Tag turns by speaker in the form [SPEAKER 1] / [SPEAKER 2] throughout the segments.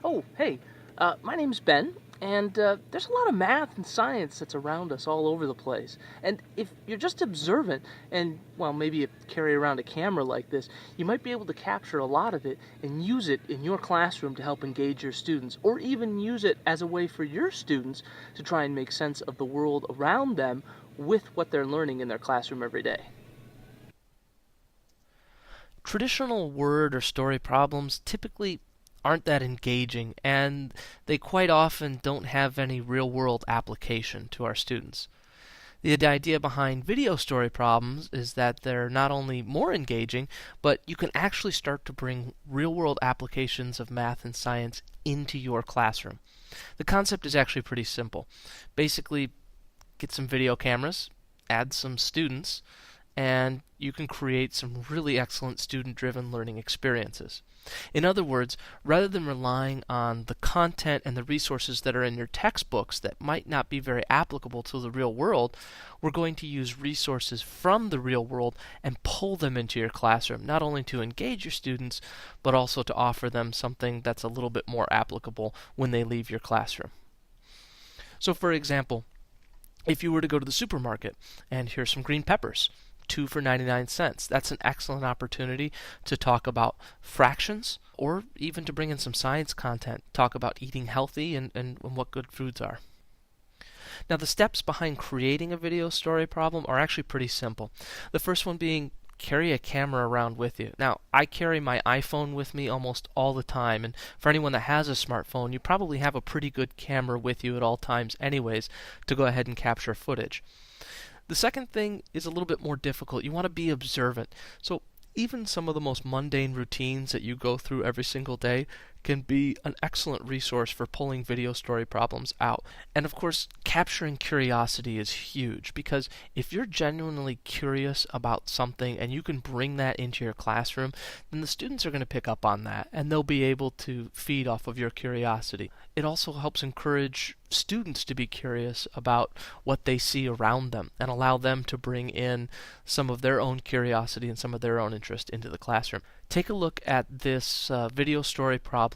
[SPEAKER 1] Oh, hey, my name's Ben, and there's a lot of math and science that's around us all over the place. And if you're just observant and, well, maybe you carry around a camera like this, you might be able to capture a lot of it and use it in your classroom to help engage your students, or even use it as a way for your students to try and make sense of the world around them with what they're learning in their classroom every day.
[SPEAKER 2] Traditional word or story problems typically aren't that engaging, and they quite often don't have any real-world application to our students. The idea behind video story problems is that they're not only more engaging, but you can actually start to bring real-world applications of math and science into your classroom. The concept is actually pretty simple. Basically, get some video cameras, add some students, and you can create some really excellent student-driven learning experiences. In other words, rather than relying on the content and the resources that are in your textbooks that might not be very applicable to the real world, we're going to use resources from the real world and pull them into your classroom, not only to engage your students, but also to offer them something that's a little bit more applicable when they leave your classroom. So for example, if you were to go to the supermarket and here's some green peppers, 2 for 99 cents. That's an excellent opportunity to talk about fractions or even to bring in some science content, talk about eating healthy and what good foods are. Now the steps behind creating a video story problem are actually pretty simple. The first one being carry a camera around with you. Now, I carry my iPhone with me almost all the time, and for anyone that has a smartphone, you probably have a pretty good camera with you at all times anyways to go ahead and capture footage. The second thing is a little bit more difficult. You want to be observant. So even some of the most mundane routines that you go through every single day can be an excellent resource for pulling video story problems out. And of course, capturing curiosity is huge, because if you're genuinely curious about something and you can bring that into your classroom, then the students are going to pick up on that and they'll be able to feed off of your curiosity. It also helps encourage students to be curious about what they see around them and allow them to bring in some of their own curiosity and some of their own interest into the classroom. Take a look at this video story problem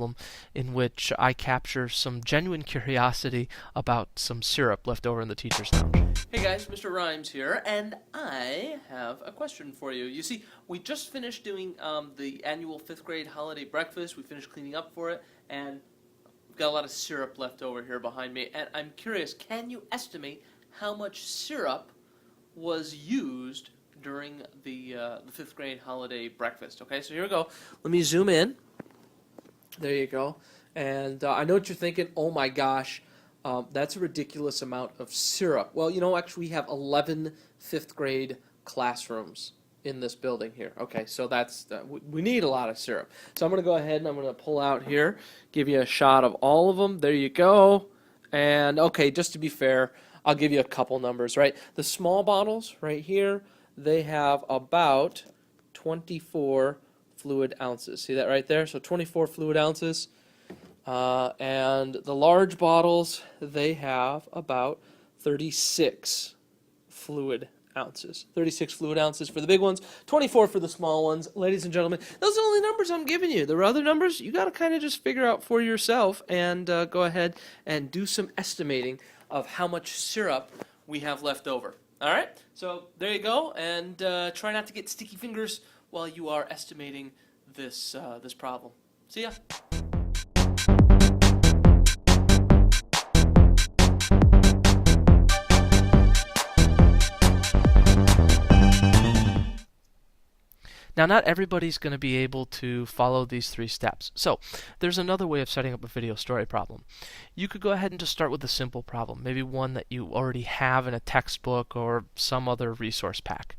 [SPEAKER 2] in which I capture some genuine curiosity about some syrup left over in the teacher's lounge.
[SPEAKER 1] Hey guys, Mr. Rhymes here, and I have a question for you. You see, we just finished doing the annual 5th grade holiday breakfast. We finished cleaning up for it, and we've got a lot of syrup left over here behind me. And I'm curious, can you estimate how much syrup was used during the 5th grade holiday breakfast? Okay, so here we go. Let me zoom in. There you go. And I know what you're thinking. Oh my gosh. That's a ridiculous amount of syrup. Well, you know, actually we have 11 5th grade classrooms in this building here. Okay, so that's we need a lot of syrup. So I'm going to go ahead and I'm going to pull out here, give you a shot of all of them. There you go. And okay, just to be fair, I'll give you a couple numbers, right? The small bottles right here, they have about 24 fluid ounces. See that right there? So 24 fluid ounces. And the large bottles, they have about 36 fluid ounces. 36 fluid ounces for the big ones, 24 for the small ones. Ladies and gentlemen, those are the only numbers I'm giving you. There are other numbers you got to kind of just figure out for yourself and go ahead and do some estimating of how much syrup we have left over. All right, so there you go, and try not to get sticky fingers while you are estimating this problem. See ya.
[SPEAKER 2] Now, not everybody's going to be able to follow these 3 steps. So, there's another way of setting up a video story problem. You could go ahead and just start with a simple problem, maybe one that you already have in a textbook or some other resource pack.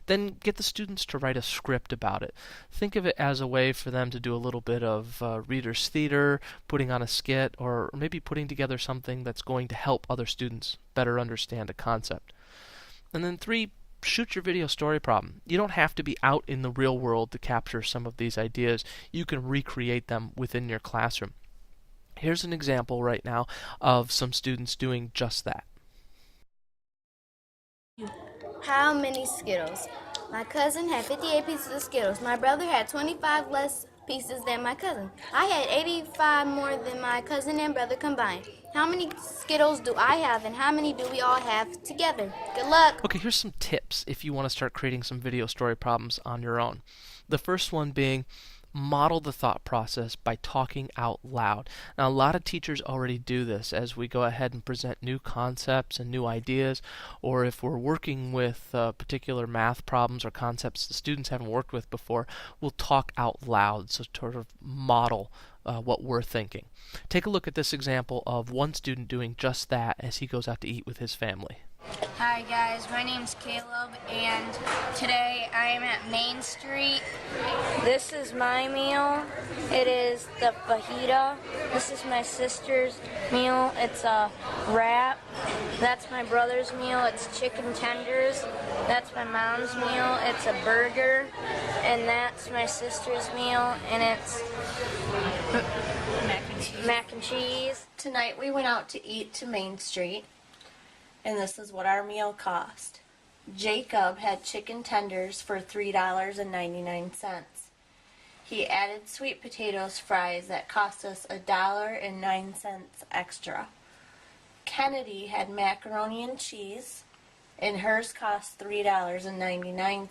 [SPEAKER 2] Then get the students to write a script about it. Think of it as a way for them to do a little bit of reader's theater, putting on a skit, or maybe putting together something that's going to help other students better understand a concept. And then 3, shoot your video story problem. You don't have to be out in the real world to capture some of these ideas. You can recreate them within your classroom. Here's an example right now of some students doing just that.
[SPEAKER 3] How many Skittles? My cousin had 58 pieces of Skittles. My brother had 25 less pieces than my cousin. I had 85 more than my cousin and brother combined. How many Skittles do I have, and how many do we all have together? Good luck.
[SPEAKER 2] Okay, here's some tips if you want to start creating some video story problems on your own. The first one being model the thought process by talking out loud. Now, a lot of teachers already do this as we go ahead and present new concepts and new ideas, or if we're working with particular math problems or concepts the students haven't worked with before, we'll talk out loud, so sort of model what we're thinking. Take a look at this example of one student doing just that as he goes out to eat with his family.
[SPEAKER 4] Hi guys, my name's Caleb, and today I am at Main Street. This is my meal. It is the fajita. This is my sister's meal. It's a wrap. That's my brother's meal. It's chicken tenders. That's my mom's meal. It's a burger. And that's my sister's meal, and it's mac and cheese.
[SPEAKER 5] Tonight we went out to eat to Main Street, and this is what our meal cost. Jacob had chicken tenders for $3.99. He added sweet potatoes fries that cost us $1.09 extra. Kennedy had macaroni and cheese, and hers cost $3.99.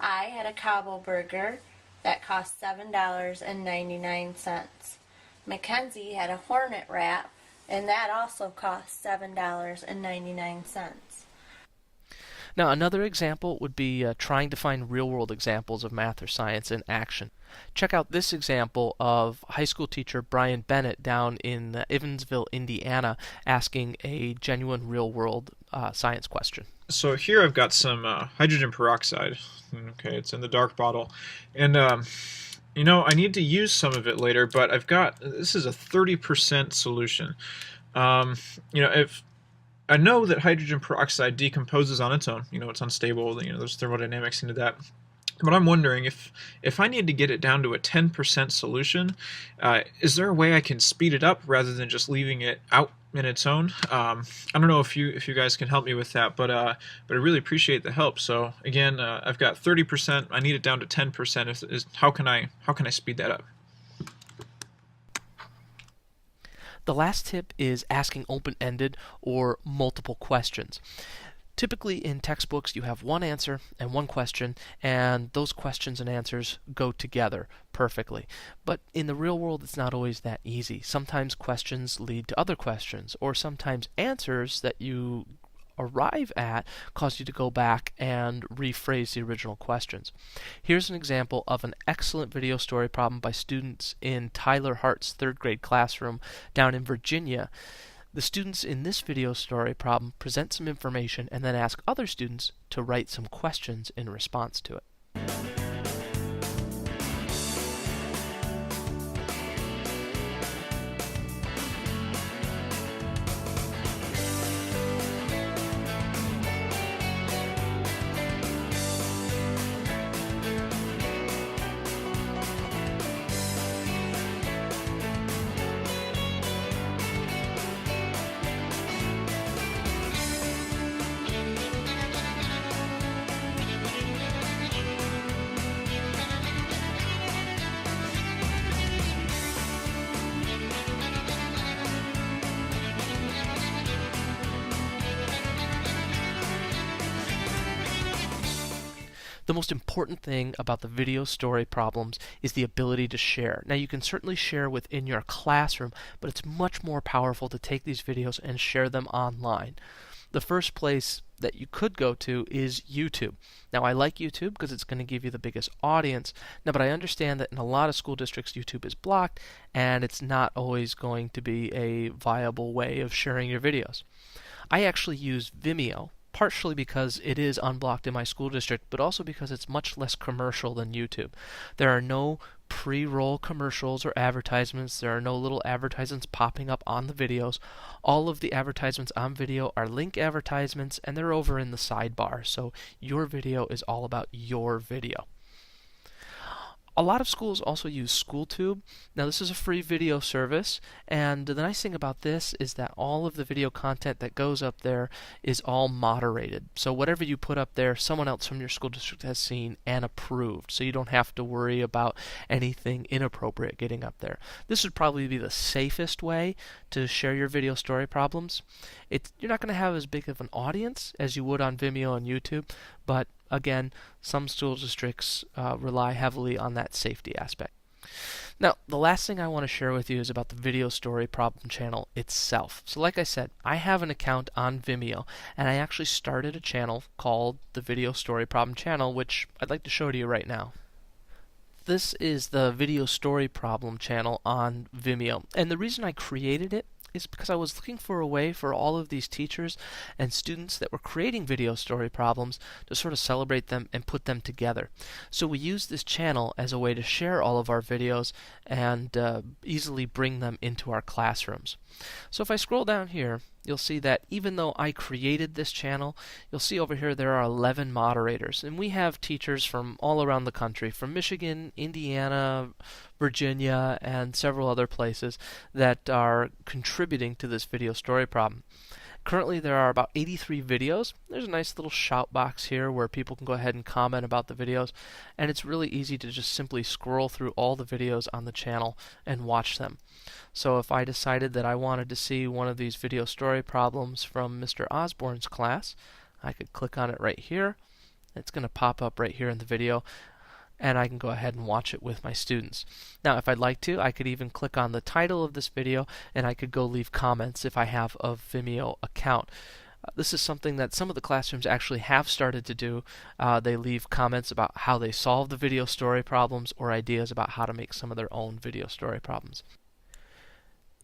[SPEAKER 5] I had a Cabo burger that cost $7.99. Mackenzie had a Hornet wrap, and that also cost $7.99.
[SPEAKER 2] Now, another example would be trying to find real-world examples of math or science in action. Check out this example of high school teacher Brian Bennett down in Evansville, Indiana, asking a genuine real-world science question.
[SPEAKER 6] So here I've got some hydrogen peroxide. Okay, it's in the dark bottle. And, you know, I need to use some of it later, but this is a 30% solution. You know, if I know that hydrogen peroxide decomposes on its own, you know, it's unstable, you know, there's thermodynamics into that. But I'm wondering if I need to get it down to a 10% solution, is there a way I can speed it up rather than just leaving it out in its own? I don't know if you guys can help me with that, but I really appreciate the help. So again, I've got 30%. I need it down to 10%. How can I speed that up?
[SPEAKER 2] The last tip is asking open-ended or multiple questions. Typically in textbooks you have one answer and one question, and those questions and answers go together perfectly. But in the real world it's not always that easy. Sometimes questions lead to other questions, or sometimes answers that you arrive at cause you to go back and rephrase the original questions. Here's an example of an excellent video story problem by students in Tyler Hart's third grade classroom down in Virginia. The students in this video story problem present some information and then ask other students to write some questions in response to it. The most important thing about the video story problems is the ability to share. Now, you can certainly share within your classroom, but it's much more powerful to take these videos and share them online. The first place that you could go to is YouTube. Now, I like YouTube because it's going to give you the biggest audience. Now, but I understand that in a lot of school districts, YouTube is blocked, and it's not always going to be a viable way of sharing your videos. I actually use Vimeo, partially because it is unblocked in my school district, but also because it's much less commercial than YouTube. There are no pre-roll commercials or advertisements. There are no little advertisements popping up on the videos. All of the advertisements on video are link advertisements, and they're over in the sidebar. So your video is all about your video. A lot of schools also use SchoolTube. Now this is a free video service, and the nice thing about this is that all of the video content that goes up there is all moderated. So whatever you put up there, someone else from your school district has seen and approved, so you don't have to worry about anything inappropriate getting up there. This would probably be the safest way to share your video story problems. You're not going to have as big of an audience as you would on Vimeo and YouTube, but again, some school districts rely heavily on that safety aspect. Now, the last thing I want to share with you is about the video story problem channel itself. So like I said, I have an account on Vimeo, and I actually started a channel called the Video Story Problem Channel, which I'd like to show to you right now. This is the Video Story Problem channel on Vimeo, and the reason I created it is because I was looking for a way for all of these teachers and students that were creating video story problems to sort of celebrate them and put them together. So we use this channel as a way to share all of our videos and easily bring them into our classrooms. So if I scroll down here, you'll see that even though I created this channel, you'll see over here there are 11 moderators, and we have teachers from all around the country, from Michigan, Indiana, Virginia, and several other places that are contributing to this video story problem. Currently there are about 83 videos. There's a nice little shout box here where people can go ahead and comment about the videos, and it's really easy to just simply scroll through all the videos on the channel and watch them. So if I decided that I wanted to see one of these video story problems from Mr. Osborne's class, I could click on it right here. It's going to pop up right here in the video, and I can go ahead and watch it with my students. Now, if I'd like to, I could even click on the title of this video, and I could go leave comments if I have a Vimeo account. This is something that some of the classrooms actually have started to do. They leave comments about how they solve the video story problems or ideas about how to make some of their own video story problems.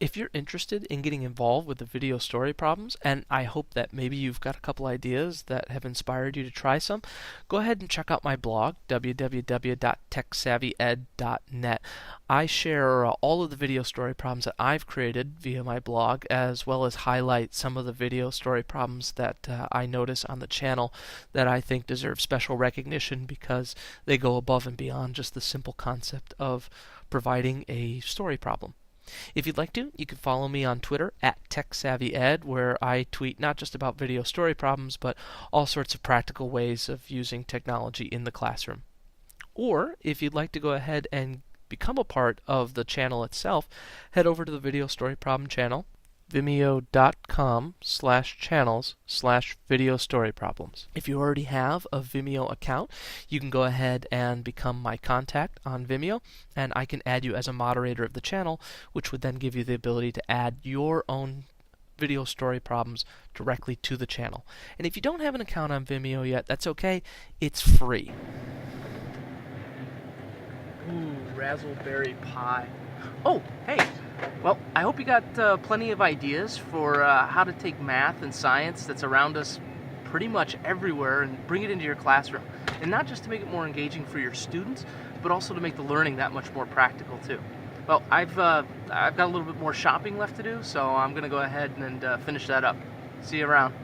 [SPEAKER 2] If you're interested in getting involved with the video story problems, and I hope that maybe you've got a couple ideas that have inspired you to try some, go ahead and check out my blog, www.techsavvyed.net. I share all of the video story problems that I've created via my blog, as well as highlight some of the video story problems that I notice on the channel that I think deserve special recognition because they go above and beyond just the simple concept of providing a story problem. If you'd like to, you can follow me on Twitter at TechSavvyEd, where I tweet not just about video story problems, but all sorts of practical ways of using technology in the classroom. Or, if you'd like to go ahead and become a part of the channel itself, head over to the Video Story Problem channel, vimeo.com/channels/video story problems. If you already have a Vimeo account, you can go ahead and become my contact on Vimeo, and I can add you as a moderator of the channel, which would then give you the ability to add your own video story problems directly to the channel. And if you don't have an account on Vimeo yet, that's okay. It's free. Ooh, raspberry pie. Oh, hey. Well, I hope you got plenty of ideas for how to take math and science that's around us pretty much everywhere and bring it into your classroom. And not just to make it more engaging for your students, but also to make the learning that much more practical too. Well, I've got a little bit more shopping left to do, so I'm going to go ahead and finish that up. See you around.